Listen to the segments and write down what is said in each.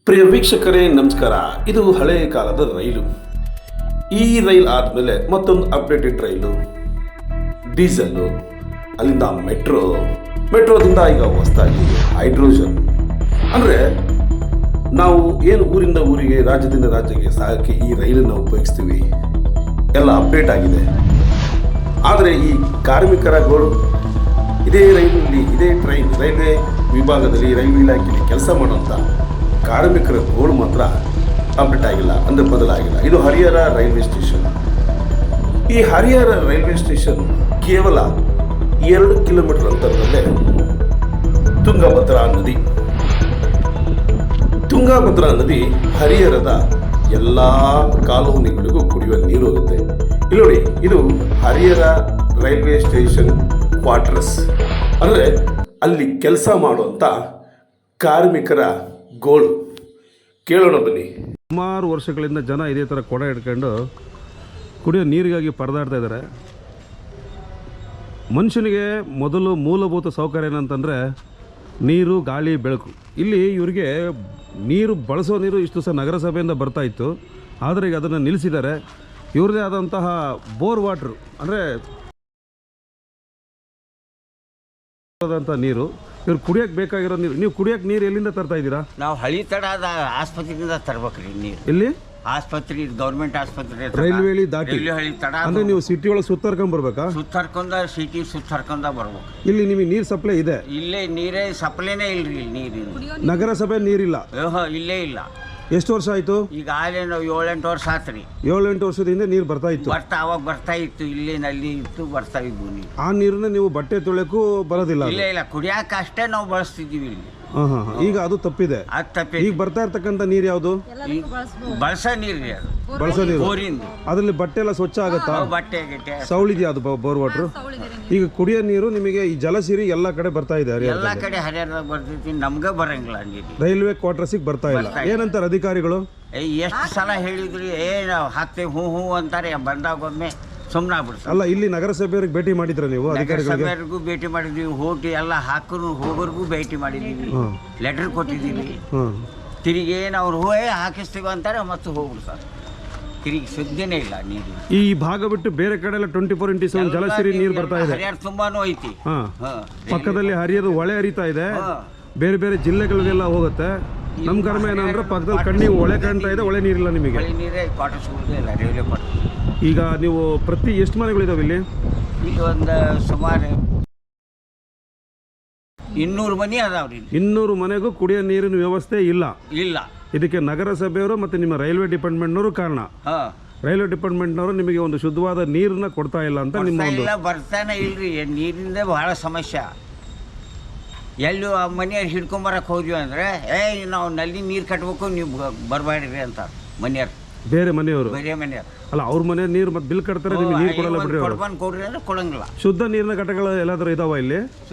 ಪ್ರಿಯ ವೀಕ್ಷಕರೇ ನಮಸ್ಕಾರ. ಇದು ಹಳೆಯ ಕಾಲದ ರೈಲು. ಈ ರೈಲ್ ಆದಮೇಲೆ ಮತ್ತೊಂದು ಅಪ್ಡೇಟೆಡ್ ರೈಲು, ಡೀಸೆಲ್ಲು, ಅಲ್ಲಿಂದ ಮೆಟ್ರೋದಿಂದ ಈಗ ಹೊಸದಾಗಿ ಹೈಡ್ರೋಜನ್. ಅಂದರೆ ನಾವು ಏನು ಊರಿಂದ ಊರಿಗೆ, ರಾಜ್ಯದಿಂದ ರಾಜ್ಯಕ್ಕೆ ಸಾಗಕ್ಕೆ ಈ ರೈಲನ್ನು ಉಪಯೋಗಿಸ್ತೀವಿ, ಎಲ್ಲ ಅಪ್ಡೇಟ್ ಆಗಿದೆ. ಆದರೆ ಈ ಕಾರ್ಮಿಕರ ಗೋಳು ಇದೇ ರೈಲಲ್ಲಿ, ಇದೇ ರೈಲ್ವೆ ವಿಭಾಗದಲ್ಲಿ, ರೈಲ್ವೆ ಇಲಾಖೆಯಲ್ಲಿ ಕೆಲಸ ಮಾಡುವಂಥ ಕಾರ್ಮಿಕರ ಗೋಳು ಮಾತ್ರ ಅಪ್ಡೇಟ್ ಆಗಿಲ್ಲ, ಅಂದರೆ ಬದಲಾಗಿಲ್ಲ. ಇದು ಹರಿಹರ ರೈಲ್ವೆ ಸ್ಟೇಷನ್. ಈ ಹರಿಹರ ರೈಲ್ವೆ ಸ್ಟೇಷನ್ ಕೇವಲ 2 ಕಿಲೋಮೀಟರ್ ಅಂತರದಲ್ಲೇ ತುಂಗಭದ್ರಾ ನದಿ ಹರಿಹರದ ಎಲ್ಲ ಕಾಲೋನಿಗಳಿಗೂ ಕುಡಿಯುವ ನೀರು ಹೋಗುತ್ತೆ. ಇಲ್ಲಿ ನೋಡಿ, ಇದು ಹರಿಹರ ರೈಲ್ವೆ ಸ್ಟೇಷನ್ ಕ್ವಾರ್ಟರ್ಸ್. ಅಂದರೆ ಅಲ್ಲಿ ಕೆಲಸ ಮಾಡುವಂಥ ಕಾರ್ಮಿಕರ ಗೋಳು ಕೇಳೋಣ ಬನ್ನಿ. ಸುಮಾರು ವರ್ಷಗಳಿಂದ ಜನ ಇದೇ ಥರ ಕೊಡ ಹಿಡ್ಕೊಂಡು ಕುಡಿಯೋ ನೀರಿಗಾಗಿ ಪರದಾಡ್ತಾ ಇದ್ದಾರೆ. ಮನುಷ್ಯನಿಗೆ ಮೊದಲು ಮೂಲಭೂತ ಸೌಕರ್ಯ ಏನಂತಂದರೆ ನೀರು, ಗಾಳಿ, ಬೆಳಕು. ಇಲ್ಲಿ ಇವರಿಗೆ ನೀರು, ಬಳಸೋ ನೀರು ಇಷ್ಟು ಸಹ ನಗರಸಭೆಯಿಂದ ಬರ್ತಾಯಿತ್ತು. ಆದರೆ ಈಗ ಅದನ್ನು ನಿಲ್ಲಿಸಿದ್ದಾರೆ. ಇವ್ರದೇ ಆದಂತಹ ಬೋರ್ ವಾಟ್ರು, ಅಂದರೆ ನೀರು, ಇವ್ರು ಕುಡಿಯೋಕ್ಕೆ ಬೇಕಾಗಿರೋ ನೀರು. ನೀವು ಕುಡಿಯೋಕ್ಕೆ ನೀರು ಎಲ್ಲಿಂದ ತರ್ತಾ ಇದ್ದೀರಾ? ನಾವು ಹಳಿ ತಡದ ಆಸ್ಪತ್ರೆಯಿಂದ ತರ್ಬೇಕ್ರಿ ನೀರು. ಎಲ್ಲಿ? ಆಸ್ಪತ್ರೆ, ಗೌರ್ಮೆಂಟ್ ಆಸ್ಪತ್ರೆ, ರೈಲ್ವೆ ಹಳಿ ದಾಟಿ. ಹಳಿ ತಡ ಅಂದ್ರೆ ನೀವು ಸಿಟಿ ಒಳಗೆ ಸುತ್ತರ್ಕೊಂಡ್ ಬರ್ಬೇಕಾ? ಸುತ್ತರ್ಕೊಂಡ ಬರ್ಬೇಕು. ಇಲ್ಲಿ ನಿಮಗೆ ನೀರು ಸಪ್ಲೈ ಇದೆ? ಇಲ್ಲೇ ನೀರೇ ಸಪ್ಲೈನೇ ಇಲ್ರಿ. ಇಲ್ಲಿ ನೀರಿನ ನಗರಸಭೆ ನೀರಿಲ್ಲ? ಇಲ್ಲೇ ಇಲ್ಲ. ಎಷ್ಟು ವರ್ಷ ಆಯ್ತು? ಈಗ ಆಲೇ ನಾವು 7-8 ವರ್ಷ ಆತ್ರಿ. 7-8 ವರ್ಷದಿಂದ ನೀರು ಬರ್ತಾ ಇತ್ತು? ಅವಾಗ ಬರ್ತಾ ಇತ್ತು, ಇಲ್ಲೇ ನಲ್ಲಿ ಇತ್ತು, ಬರ್ತಾ ಇದ್ವು ನೀರು. ಆ ನೀರನ್ನ ನೀವು ಬಟ್ಟೆ ತೊಳೆಯಕ್ಕೂ ಬರೋದಿಲ್ಲ? ಇಲ್ಲ, ಕುಡಿಯಾಕ ಅಷ್ಟೇ ನಾವು ಬಳಸ್ತಿದ್ದೀವಿ ಇಲ್ಲಿ. ಈಗ ಅದು ತಪ್ಪಿದೆ. ಈಗ ಬರ್ತಾ ಇರ್ತಕ್ಕಂಥ ನೀರು ಯಾವುದು? ಬಳಸೋ ನೀರ್ರಿ, ಅದು ಬಳಸೋ ನೀರು. ಬೋರಿಂದ. ಅದ್ರಲ್ಲಿ ಬಟ್ಟೆ ಎಲ್ಲ ಸ್ವಚ್ಛ ಆಗುತ್ತಾ? ಬಟ್ಟೆ ಗಿಟ್ಟೆ ಸೌಳಿದೆಯಾ ಅದು ಬೋರ್ ವಾಟರ್? ಈಗ ಕುಡಿಯೋ ನೀರು ನಿಮಗೆ ಈ ಜಲಸಿರಿ ಎಲ್ಲ ಕಡೆ ಬರ್ತಾ ಇದೆ? ಎಲ್ಲ ಕಡೆ ಹರಿಹರದಾಗ ಬರ್ತೈತಿ, ನಮ್ಗೆ ಬರಂಗಿಲ್ಲ ನೀರು. ರೈಲ್ವೆ ಕ್ವಾರ್ಟರ್ಸಿಗೆ ಬರ್ತಾ ಇಲ್ಲ. ಏನಂತಾರೆ ಅಧಿಕಾರಿಗಳು? ಎಷ್ಟು ಸಲ ಹೇಳಿದ್ರಿ, ನಾವು ಹಾಕ್ತೇವೆ, ಹ್ಞೂ ಅಂತಾರೆ. ಬಂದಾಗೊಮ್ಮೆ ಸುಮ್ಮನೆ ಆಗ್ಬಿಡ್ತಾರೆ. ಅಲ್ಲ, ಇಲ್ಲಿ ನಗರಸಭೆಯವ್ರಿಗೆ ಭೇಟಿ ಮಾಡಿದ್ರ ನೀವು? ನಗರಸಭೆಯವ್ರಿಗೂ ಭೇಟಿ ಮಾಡಿದ್ವಿ, ಹೋಗಿ ಎಲ್ಲ ಹಾಕೋರು ಹೋಗೋರ್ಗೂ ಭೇಟಿ ಮಾಡಿದ್ದೀವಿ, ಲೆಟರ್ ಕೊಟ್ಟಿದ್ದೀವಿ. ತಿರುಗಿ ಏನು ಅವ್ರು ಹಾಕಿಸ್ತೀವಿ ಅಂತಾರೆ, ಮತ್ತೆ ಹೋಗ್ಬಿಡ್ತಾರೆ. ತಿರುಗಿ ಸುದ್ದಿನೇ ಇಲ್ಲ ನೀರು. ಈ ಭಾಗ ಬಿಟ್ಟು ಬೇರೆ ಕಡೆ ಎಲ್ಲ 24x7 ಜಲಸಿರಿ ನೀರು ಬರ್ತಾ ಇದೆ. ಹರಿಹರ ತುಂಬಾನು ಐತಿ. ಪಕ್ಕದಲ್ಲಿ ಹರಿಯೋದು ಹೊಳೆ ಹರಿತಾ ಇದೆ, ಬೇರೆ ಬೇರೆ ಜಿಲ್ಲೆಗಳಿಗೆಲ್ಲ ಹೋಗುತ್ತೆ. ನಮ್ಮ ಕರ್ಮ ಏನಂದ್ರೆ ಪಕ್ಕದಲ್ಲಿ ಕಣ್ಣಿಗೆ ಹೊಳೆ ಕಾಣ್ತಾ ಇದೆ, ಹೊಳೆ ನೀರಿಲ್ಲ ನಿಮಗೆ. ನೀರೇ ಕ್ವಾರ್ಟರ್ಸ್ಗಳಿಗೂ ಇಲ್ಲ, ರೈಲ್ವೆ ಕ್ವಾರ್ಟರ್ಸ್. ಈಗ ನೀವು ಪ್ರತಿ ಎಷ್ಟು ಮನೆಗಳಿದಾವೆ ಇಲ್ಲಿ? ಇಲ್ಲಿ ಒಂದು ಸುಮಾರು 200 ಮನೆ ಅದಾವ್ರಿ. 200 ಮನೆಗೂ ಕುಡಿಯೋ ನೀರಿನ ವ್ಯವಸ್ಥೆ ಇಲ್ಲ. ಇದಕ್ಕೆ ನಗರಸಭೆಯವರು ಮತ್ತು ನಿಮ್ಮ ರೈಲ್ವೆ ಡಿಪಾರ್ಟ್ಮೆಂಟ್ನವರು ಕಾರಣ. ರೈಲ್ವೆ ಡಿಪಾರ್ಟ್ಮೆಂಟ್ನವರು ನಿಮಗೆ ಒಂದು ಶುದ್ಧವಾದ ನೀರನ್ನ ಕೊಡ್ತಾ ಇಲ್ಲ ಅಂತ ನಿಮ್ಮ ಒಂದು. ಬರ್ತಾನೆ ಇಲ್ರಿ, ನೀರಿಂದ ಬಹಳ ಸಮಸ್ಯೆ. ಎಲ್ಲೂ ಆ ಮನೆಯವ್ರು ಹಿಡ್ಕೊಂಬರಕ್ಕೆ ಹೋದ್ವಿ ಅಂದರೆ ನಾವು ನಲ್ಲಿ ನೀರು ಕಟ್ಬೇಕು, ನೀವು ಬರಬೇಡ್ರಿ ಅಂತ ಮನೆಯವ್ರು. ಬೇರೆ ಮನೆಯವರು? ಬೇರೆ ಮನೆಯವ್ರು. ಅಲ್ಲ, ಅವ್ರ ಮನೆ ನೀರು ಮತ್ತೆ ಬಿಲ್ ಕಟ್ತಾರೆ, ನಿಮಗೆ ನೀರು ಕೊಡಲ್ಲ ಬಿಡ್ರಿ. ಕೊಡ್ರಿ ಅಂದ್ರೆ ಕೊಡಂಗಿಲ್ಲ. ಶುದ್ಧ ನೀರಿನ ಘಟಕಗಳು ಎಲ್ಲಾದ್ರೂ ಇದಾವ ಇಲ್ಲಿ?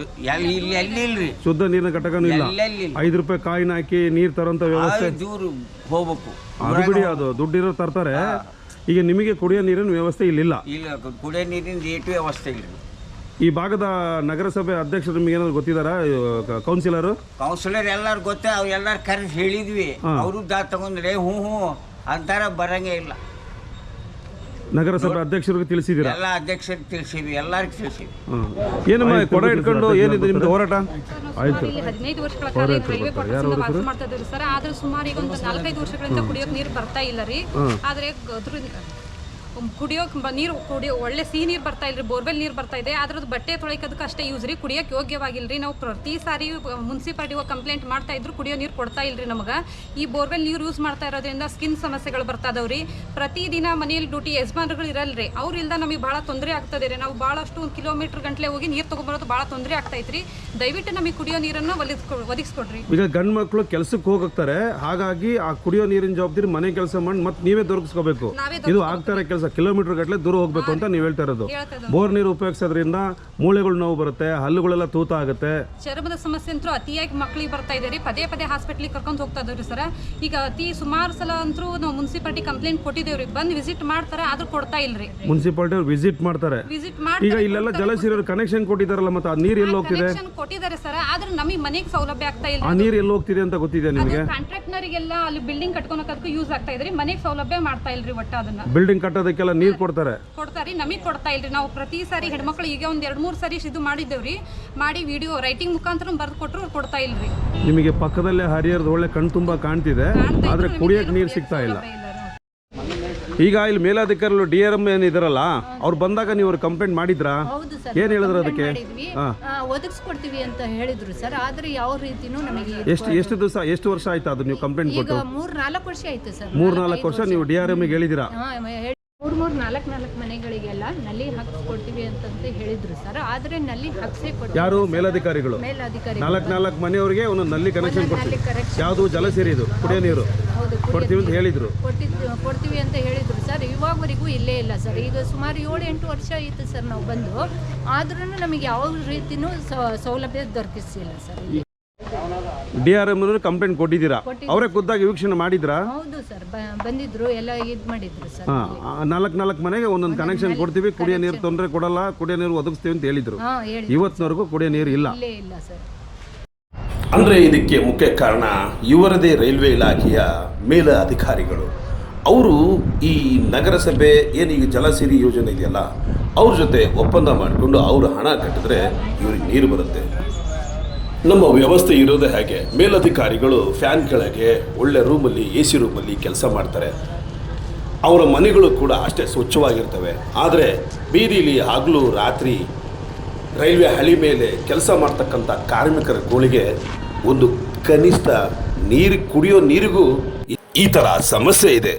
ಎಲ್ಲಿ ಇಲ್ರಿ, ಶುದ್ಧ ನೀರಿನ ಘಟಕನೂ ಇಲ್ಲ. 5 ರೂಪಾಯಿ ಕಾಯಿನ್ ಹಾಕಿ ನೀರು ತರೋಂಥ ವ್ಯವಸ್ಥೆ ದೂರ ಹೋಗ್ಬೇಕು. ಅದು ಬಿಡಿ, ಅದು ದುಡ್ಡಿರೋ ತರ್ತಾರೆ. ಈಗ ನಿಮಗೆ ಕುಡಿಯೋ ನೀರಿನ ವ್ಯವಸ್ಥೆ ಇಲ್ಲಿಲ್ಲ? ಇಲ್ಲ, ಕುಡಿಯೋ ನೀರಿನ ಏಟು ವ್ಯವಸ್ಥೆ ಇಲ್ಲ. ಈ ಭಾಗದ ನಗರಸಭೆ ಅಧ್ಯಕ್ಷರು ನಿಮಗೆ ಏನಾದ್ರು ಗೊತ್ತಿದಾರ? ಕೌನ್ಸಿಲರ್ ಎಲ್ಲಾರು ಗೊತ್ತೇ, ಅವ್ರು ಎಲ್ಲಾರು ಕರೆಸಿ ಹೇಳಿದ್ವಿ. ಅವರು ತಗೊಂಡ್ರೆ ಹ್ಞೂ ಅಂತಾರ, ಬರಂಗೇ ಇಲ್ಲ. ನಗರಸಭೆ ಅಧ್ಯಕ್ಷರಿಗೆ ತಿಳಿಸಿದ್ದೀರಾ? ಎಲ್ಲ ಅಧ್ಯಕ್ಷರಿಗೆ ತಿಳಿಸಿದ್ವಿ, ಎಲ್ಲರಿಗೂ ತಿಳಿಸಿದ್ವಿ. ಏನಮ್ಮ ಕೊಡ ಇಟ್ಕೊಂಡು ಏನಿದೆ ನಿಮ್ದು ಹೋರಾಟ? ಆಯ್ತು, 15 ವರ್ಷಗಳ ಕಾಲ ರೈಲ್ವೆ ಕ್ವಾರ್ಟರ್ಸ್ ವಾಸ ಮಾಡ್ತಾ ಇದ್ದೀವಿ ಸರ್. ಆದ್ರೆ ಸುಮಾರು ಈಗ ಒಂದು 4-5 ವರ್ಷಗಳಿಂದ ಕುಡಿಯೋಕೆ ನೀರು ಬರ್ತಾ ಇಲ್ಲ ರೀ. ಆದ್ರೆ ಕುಡಿಯೋಕೆ ಒಳ್ಳೆ ಸಿಹಿ ನೀರು ಬರ್ತಾ ಇಲ್ರಿ, ಬೋರ್ವೆಲ್ ನೀರು ಬರ್ತಾ ಇದೆ. ಅದ್ರದ್ದು ಬಟ್ಟೆ ತೊಳೆಯೋದಕ್ಕೆ ಅಷ್ಟೇ ಯೂಸ್ ರೀ, ಕುಡಿಯೋಕೆ ಯೋಗ್ಯವಾಗಿಲ್ರಿ. ನಾವು ಪ್ರತಿ ಸಾರಿ ಮುನ್ಸಿಪಾಲಿಟಿ ಕಂಪ್ಲೇಂಟ್ ಮಾಡ್ತಾ ಇದ್ರು, ಕುಡಿಯೋ ನೀರು ಕೊಡ್ತಾ ಇಲ್ರಿ ನಮಗೆ. ಈ ಬೋರ್ವೆಲ್ ನೀರು ಯೂಸ್ ಮಾಡ್ತಾ ಇರೋದ್ರಿಂದ ಸ್ಕಿನ್ ಸಮಸ್ಯೆಗಳು ಬರ್ತಾ ಇದಾವ್ರಿ. ಪ್ರತಿದಿನ ಮನೆಯಲ್ಲಿ ಡ್ಯೂಟಿ ಯಜಮಾನರುಗಳು ಇರಲ್ರಿ, ಅವ್ರಿಂದ ನಮಗೆ ಭಾಳ ತೊಂದರೆ ಆಗ್ತದೆ ರೀ. ನಾವು ಭಾಳಷ್ಟು 1 ಕಿಲೋಮೀಟರ್ ಗಂಟ್ಲೆ ಹೋಗಿ ನೀರು ತೊಗೊಂಬರೋದು ಭಾಳ ತೊಂದರೆ ಆಗ್ತೈತ್ರಿ. ದಯವಿಟ್ಟು ನಮಗೆ ಕುಡಿಯೋ ನೀರನ್ನು ಒದಗಿಸ್ಕೊಡ್ರಿ. ಈಗ ಗಂಡು ಮಕ್ಕಳು ಕೆಲಸಕ್ಕೆ ಹೋಗ್ತಾರೆ, ಹಾಗಾಗಿ ಆ ಕುಡಿಯೋ ನೀರಿನ ಜವಾಬ್ದಾರಿ ಮನೆ ಕೆಲಸ ಮಾಡಿ ಮತ್ತೆ ನೀವೇ ದೊರಕಿಸ್ಕೋಬೇಕು. ಇದು ಆಗ್ತಾರೆ ಕೆಲಸ. ಕಿಲೋಮೀಟರ್ ಗಟ್ಟಲೆ ದೂರ ಹೋಗ್ಬೇಕು ಅಂತ ನೀವು ಹೇಳ್ತಾ ಇರೋದು. ಬೋರ್ ನೀರು ಉಪಯೋಗಿಸೋದ್ರಿಂದ ಮೂಳೆಗಳು ನೋವು ಬರುತ್ತೆ, ಹಲ್ಲುಗಳೆಲ್ಲ ತೂತ ಆಗುತ್ತೆ, ಚರ್ಮದ ಸಮಸ್ಯೆ ಅಂತೂ ಅತಿಯಾಗಿ ಮಕ್ಕಳಿಗೆ ಬರ್ತಾ ಇದೆ ರೀ. ಪದೇ ಪದೇ ಹಾಸ್ಪಿಟ್ಲಿಗೆ ಕರ್ಕೊಂಡು ಹೋಗ್ತಾ ಇದ್ದೀವಿ ಸರ್. ಈಗ ಸುಮಾರು ಸಲ ಅಂತೂ ನಾವು ಮುನ್ಸಿಪಾಲಿಟಿ ಕಂಪ್ಲೇಂಟ್ ಕೊಟ್ಟಿದ್ದೇವ್ರಿ, ಬಂದು ವಿಸಿಟ್ ಮಾಡ್ತಾರೆ, ಆದ್ರೂ ಕೊಡ್ತಾ ಇಲ್ರಿ. ಮುನ್ಸಿಪಾಲಿಟಿ ಅವ್ರು ವಿಸಿಟ್ ಮಾಡ್ತಾರೆ. ಈಗ ಇಲ್ಲೆಲ್ಲ ಜಲಸಿರಿ ಕನೆಕ್ಷನ್ ಕೊಟ್ಟಿದಾರಲ್ಲ, ಮತ್ತೆ ಆ ನೀರು ಎಲ್ಲಿ ಹೋಗ್ತಿದೆ? ಕೊಟ್ಟಿದ್ದಾರೆ ಸರ್, ಆದ್ರೆ ನಮಗೆ ಮನೆಗೆ ಸೌಲಭ್ಯ ಆಗ್ತಾ ಇಲ್ಲ. ಆ ನೀರು ಎಲ್ಲಿ ಹೋಗ್ತಿದೆ ಅಂತ ಗೊತ್ತಿದೆ ನಿಮಗೆ? ಕಾಂಟ್ರಾಕ್ಟ್ನರಿಗೆಲ್ಲ ಅಲ್ಲಿ ಬಿಲ್ಡಿಂಗ್ ಕಟ್ಕೊಳಕ್ಕೆ ಯೂಸ್ ಆಗ್ತಾ ಇದ್ರಿ, ಮನೆಗೆ ಸೌಲಭ್ಯ ಮಾಡ್ತಾ ಇಲ್ರಿ. ಒಟ್ಟ ಅದನ್ನ ಬಿಲ್ಡಿಂಗ್ ಕಟ್ಟೋದಕ್ಕೆಲ್ಲ ನೀರು ಕೊಡ್ತಾರೆ, ನಮಗೆ ಕೊಡ್ತಾ ಇಲ್ರಿ. ನಾವು ಪ್ರತಿ ಸಾರಿ ಹೆಣ್ಮಕ್ಳು ಈಗ ಒಂದ್ 2-3 ಸಾರಿ ಇದು ಮಾಡಿದ್ದೇವ್ರಿ, ಮಾಡಿ ವಿಡಿಯೋ ರೈಟಿಂಗ್ ಮುಖಾಂತರ ಬರ್ದು ಕೊಟ್ಟರು ಕೊಡ್ತಾ ಇಲ್ರಿ. ನಿಮಗೆ ಪಕ್ಕದಲ್ಲೇ ಹರಿಹರದ ಒಳ್ಳೆ ಕಣ್ ತುಂಬಾ ಕಾಣ್ತಿದೆ, ಆದ್ರೆ ಕುಡಿಯಕ್ಕೆ ನೀರು ಸಿಗ್ತಾ ಇಲ್ಲ. ಈಗ ಇಲ್ಲಿ ಮೇಲಾಧಿಕಾರಿಗಳು DRM ಏನಿದಾರಲ್ಲ, ಅವ್ರು ಬಂದಾಗ ನೀವು ಕಂಪ್ಲೇಂಟ್ ಮಾಡಿದ್ರಾ? ಏನ್ ಹೇಳಿದ್ರು ಅದಕ್ಕೆ? ಒದಗಿಸ್ಕೊಡ್ತೀವಿ ಅಂತ ಹೇಳಿದ್ರು ಸರ್, ಆದ್ರೆ ಯಾವ ರೀತಿನೂ ನಮಗೆ ಎಷ್ಟು ವರ್ಷ ಆಯ್ತಾ ಅದು ನೀವು ಕಂಪ್ಲೇಂಟ್ ಕೊಟ್ಟು? 3-4 ವರ್ಷ ಆಯ್ತು ಸರ್. 3-4 ವರ್ಷ ನೀವು DRM ಗೆ ಹೇಳಿದಿರಾ? 3-4 ಮನೆಗಳಿಗೆಲ್ಲ ನಲ್ಲಿ ಹಾಕಿಸ್ಕೊಡ್ತೀವಿ ಅಂತಂತ ಹೇಳಿದ್ರು ಸರ್, ಆದ್ರೆ ನಲ್ಲಿ ಹಾಕ್ಸೇ ಕೊಡ್ತೀವಿ. ಯಾರು? ಮೇಲಾಧಿಕಾರಿಗಳು. 4 ಮನೆಯವರಿಗೆ ಒಂದೊಂದು ನಲ್ಲಿ ಕನೆಕ್ಷನ್ ಕೊಡ್ತೀವಿ. ಯಾವುದು? ಜಲಸಿರಿ, ಇದು ಕುಡಿಯೋ ನೀರು ಕೊಡ್ತೀವಿ ಅಂತ ಹೇಳಿದ್ರು. ಕೊಡ್ತೀವಿ ಅಂತ ಹೇಳಿದ್ರು ಸರ್. ಇವಾಗವರೆಗೂ ಇಲ್ಲೇ ಇಲ್ಲ ಸರ್. ಈಗ ಸುಮಾರು 7-8 ವರ್ಷ ಆಯಿತು ಸರ್ ನಾವು ಬಂದು, ಆದ್ರೂ ನಮಗೆ ಯಾವ ರೀತಿನೂ ಸೌಲಭ್ಯ ದೊರಕಿಸಿಲ್ಲ ಸರ್. DRM ಕಂಪ್ಲೇಂಟ್ ಕೊಟ್ಟಿದ್ದೀರಾ? ಅವರೇ ಖುದ್ದಾಗಿ ವೀಕ್ಷಣೆ ಮಾಡಿದ್ರಾ? ಹೌದು ಸರ್, ಬಂದಿದ್ರು, ಎಲ್ಲ ಇದು ಮಾಡಿದ್ರು ಸರ್. 4 ಮನೆಗೆ ಒಂದೊಂದು ಕನೆಕ್ಷನ್ ಕೊಡ್ತೀವಿ, ಕುಡಿಯೋ ನೀರು ತೊಂದರೆ ಕೊಡಲ್ಲ, ಕುಡಿಯೋ ನೀರು ಒದಗಿಸ್ತೀವಿ ಅಂತ ಹೇಳಿದ್ರು. ಇವತ್ತಿನವರೆಗೂ ಕುಡಿಯೋ ನೀರು ಇಲ್ಲ. ಇಲ್ಲ ಸರ್. ಅಂದರೆ ಇದಕ್ಕೆ ಮುಖ್ಯ ಕಾರಣ ಇವರದೇ ರೈಲ್ವೆ ಇಲಾಖೆಯ ಮೇಲ ಅಧಿಕಾರಿಗಳು. ಅವರು ಈ ನಗರಸಭೆ ಏನೀಗ ಜಲಸಿರಿ ಯೋಜನೆ ಇದೆಯಲ್ಲ, ಅವ್ರ ಜೊತೆ ಒಪ್ಪಂದ ಮಾಡಿಕೊಂಡು ಅವರು ಹಣ ಕಟ್ಟಿದ್ರೆ ಇವ್ರಿಗೆ ನೀರು ಬರುತ್ತೆ. ನಮ್ಮ ವ್ಯವಸ್ಥೆ ಇರೋದೇ ಹಾಗೆ. ಮೇಲಧಿಕಾರಿಗಳು ಫ್ಯಾನ್ ಕೆಳಗೆ ಒಳ್ಳೆ ರೂಮಲ್ಲಿ, AC ರೂಮಲ್ಲಿ ಕೆಲಸ ಮಾಡ್ತಾರೆ. ಅವರ ಮನೆಗಳು ಕೂಡ ಅಷ್ಟೇ ಸ್ವಚ್ಛವಾಗಿರ್ತವೆ. ಆದರೆ ಬೀದಿಲಿ ಹಗಲು ರಾತ್ರಿ ರೈಲ್ವೆ ಹಳಿ ಮೇಲೆ ಕೆಲಸ ಮಾಡ್ತಕ್ಕಂಥ ಕಾರ್ಮಿಕರ ಗೋಳಿಗೆ ಒಂದು ಕನಿಷ್ಠ ನೀರು, ಕುಡಿಯೋ ನೀರಿಗೂ ಈ ಥರ ಸಮಸ್ಯೆ ಇದೆ.